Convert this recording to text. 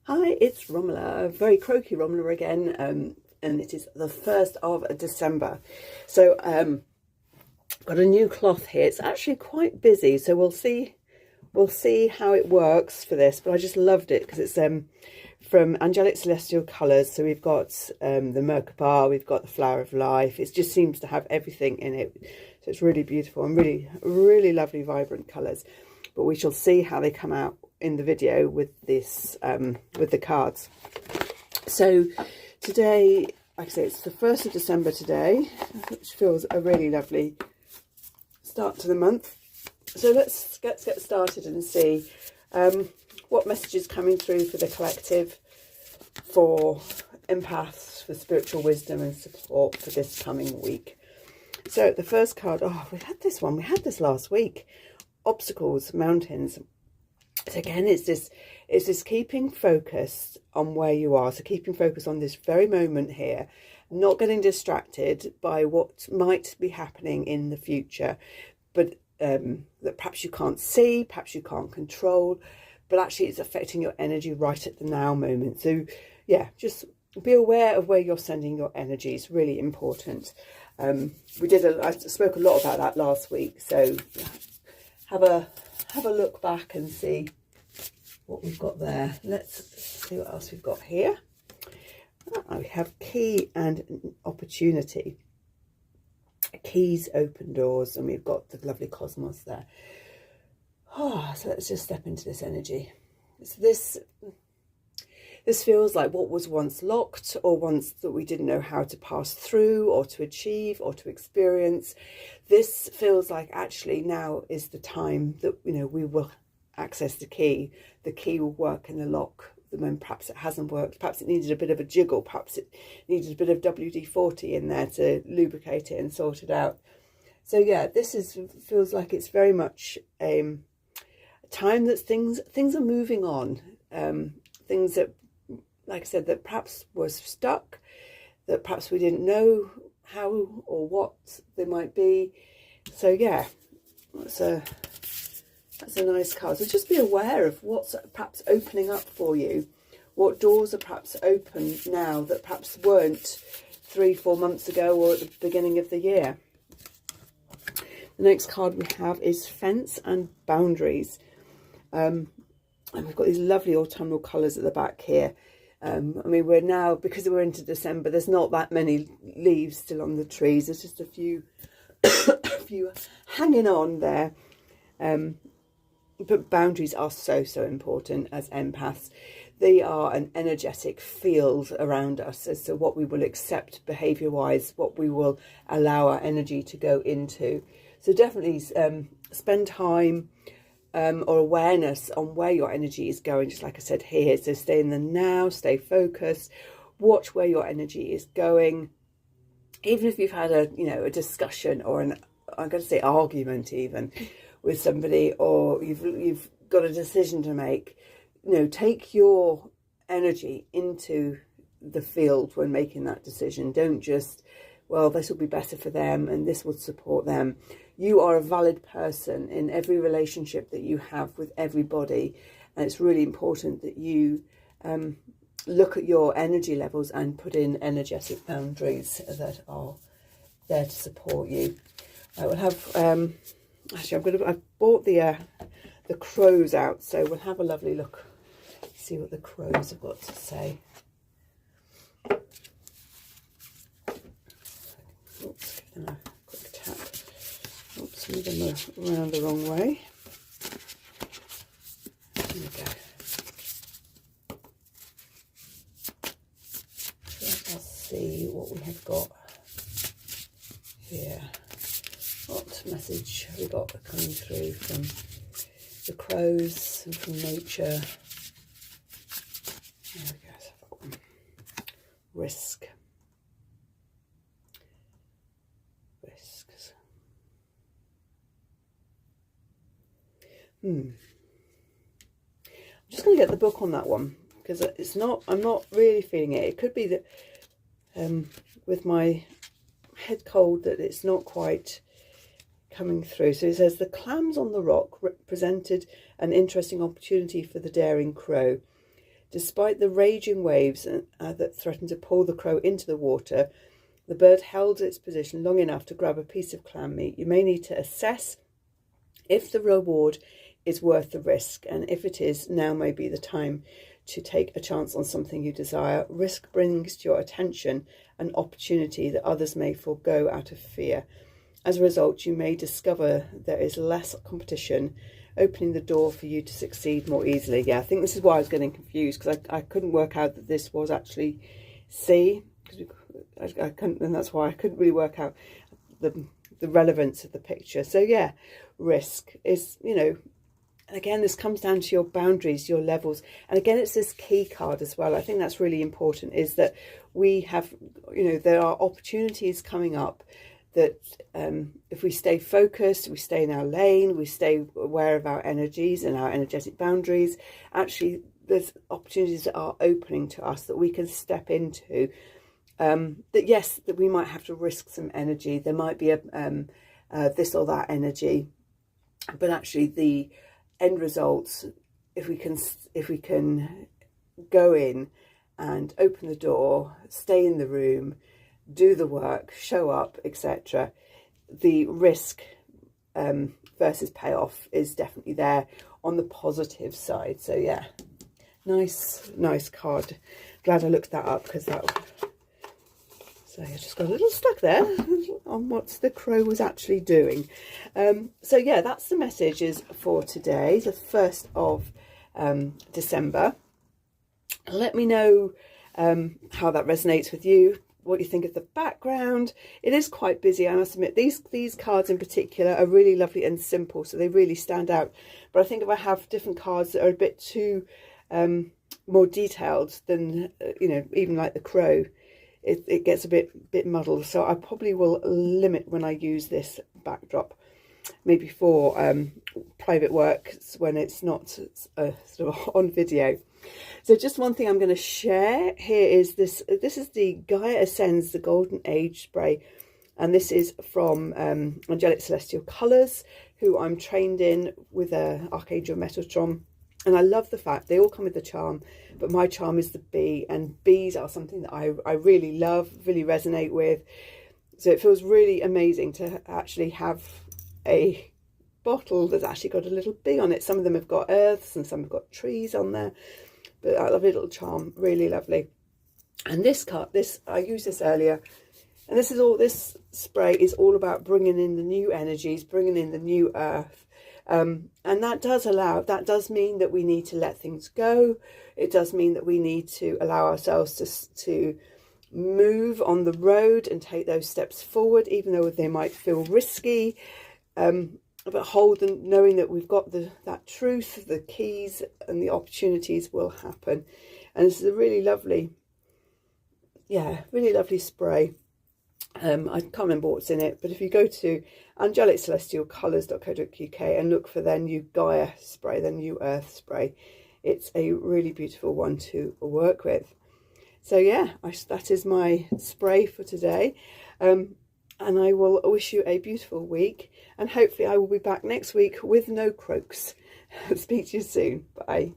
Hi, it's Romola, a very croaky Romola again, and it is the 1st of December. So got a new cloth here. It's actually quite busy, so we'll see how it works for this, but I just loved it because it's from Angelic Celestial Colours. So we've got the Merkaba, we've got the Flower of Life. It just seems to have everything in it. So it's really beautiful and really lovely, vibrant colours. But we shall see how they come out in the video with this, with the cards. So today, like I say, it's the 1st of December today, which feels a really lovely start to the month. So let's get started and see what message is coming through for the collective, for empaths, for spiritual wisdom and support for this coming week. So the first card, oh, we had this one, we had this last week. Obstacles, mountains. So again, it's this keeping focused on where you are. So keeping focus on this very moment here, not getting distracted by what might be happening in the future, but that perhaps you can't see, perhaps you can't control, but actually it's affecting your energy right at the now moment. So yeah, just be aware of where you're sending your energy. It's really important. I spoke a lot about that last week, so have a look back and see what we've got there. Let's see what else we've got here. We have key and opportunity. Keys open doors, and we've got the lovely cosmos there. So let's just step into this energy. So this feels like what was once locked, or once that we didn't know how to pass through or to achieve or to experience. This feels like actually now is the time that, you know, we will access the key. The key will work in the lock when perhaps it hasn't worked. Perhaps it needed a bit of a jiggle. Perhaps it needed a bit of WD-40 in there to lubricate it and sort it out. So yeah, feels like it's very much a time that things are moving on. Things that, like I said, that perhaps was stuck, that perhaps we didn't know how or what they might be. So yeah, that's a nice card. So just be aware of what's perhaps opening up for you, what doors are perhaps open now that perhaps weren't 3-4 months ago or at the beginning of the year. The next card we have is Fence and Boundaries. And we've got these lovely autumnal colours at the back here. I mean, we're now, because we're into December, there's not that many leaves still on the trees. There's just a few, few hanging on there. But boundaries are so important as empaths. They are an energetic field around us as to what we will accept behaviour-wise, what we will allow our energy to go into. So definitely spend time or awareness on where your energy is going, just like I said here. So stay in the now, stay focused, watch where your energy is going. Even if you've had a discussion or I'm going to say argument even with somebody, or you've got a decision to make, take your energy into the field when making that decision. Don't just, well, this will be better for them and this will support them. You are a valid person in every relationship that you have with everybody, and it's really important that you look at your energy levels and put in energetic boundaries that are there to support you. I will have actually I've bought the crows out, so we'll have a lovely look, see what the crows have got to say. Oops, give them a quick tap. Oops, move them around the wrong way. There we go. Let us see what we have got here. What message have we got coming through from the crows and from nature? There we go. So I've got one. Risk. Risks. I'm just going to get the book on that one, because I'm not really feeling it. It could be that with my head cold that it's not quite coming through. So it says, the clams on the rock represented an interesting opportunity for the daring crow. Despite the raging waves that threatened to pull the crow into the water, the bird held its position long enough to grab a piece of clam meat. You may need to assess if the reward is worth the risk, and if it is, now may be the time to take a chance on something you desire. Risk brings to your attention an opportunity that others may forego out of fear. As a result, you may discover there is less competition, opening the door for you to succeed more easily. Yeah, I think this is why I was getting confused, because I couldn't work out that this was actually C, because I couldn't, and that's why I couldn't really work out the relevance of the picture. So yeah, risk is, you know, again, this comes down to your boundaries, your levels. And again, it's this key card as well. I think that's really important, is that we have, you know, there are opportunities coming up that if we stay focused, we stay in our lane, we stay aware of our energies and our energetic boundaries, actually there's opportunities that are opening to us that we can step into. That yes, that we might have to risk some energy. There might be a this or that energy, but actually the end results, if we can go in and open the door, stay in the room, do the work, show up, etc., the risk versus payoff is definitely there on the positive side. So yeah, nice card. Glad I looked that up, because so I just got a little stuck there on what the crow was actually doing. So yeah, that's the messages for today, the 1st of December. Let me know how that resonates with you, what you think of the background. It is quite busy, I must admit. These cards in particular are really lovely and simple, so they really stand out. But I think if I have different cards that are a bit too more detailed than, you know, even like the crow, it gets a bit muddled. So I probably will limit when I use this backdrop, maybe for private work when it's not sort of on video. So just one thing I'm going to share here is this. This is the Gaia Ascends, the Golden Age spray. And this is from Angelic Celestial Colours, who I'm trained in with Archangel Metatron. And I love the fact they all come with the charm, but my charm is the bee, and bees are something that I really love, really resonate with. So it feels really amazing to actually have a bottle that's actually got a little bee on it. Some of them have got earths and some have got trees on there, but I love a little charm, really lovely. And this card, I used this earlier, and this spray is all about bringing in the new energies, bringing in the new earth. And that does mean that we need to let things go. It does mean that we need to allow ourselves to move on the road and take those steps forward, even though they might feel risky. But hold them, knowing that we've got that truth, the keys, and the opportunities will happen. And this is a really lovely, really lovely spray. I can't remember what's in it, but if you go to angeliccelestialcolours.co.uk and look for their new Gaia spray, their new Earth spray, it's a really beautiful one to work with. So yeah, that is my spray for today. And I will wish you a beautiful week, and hopefully I will be back next week with no croaks. Speak to you soon. Bye.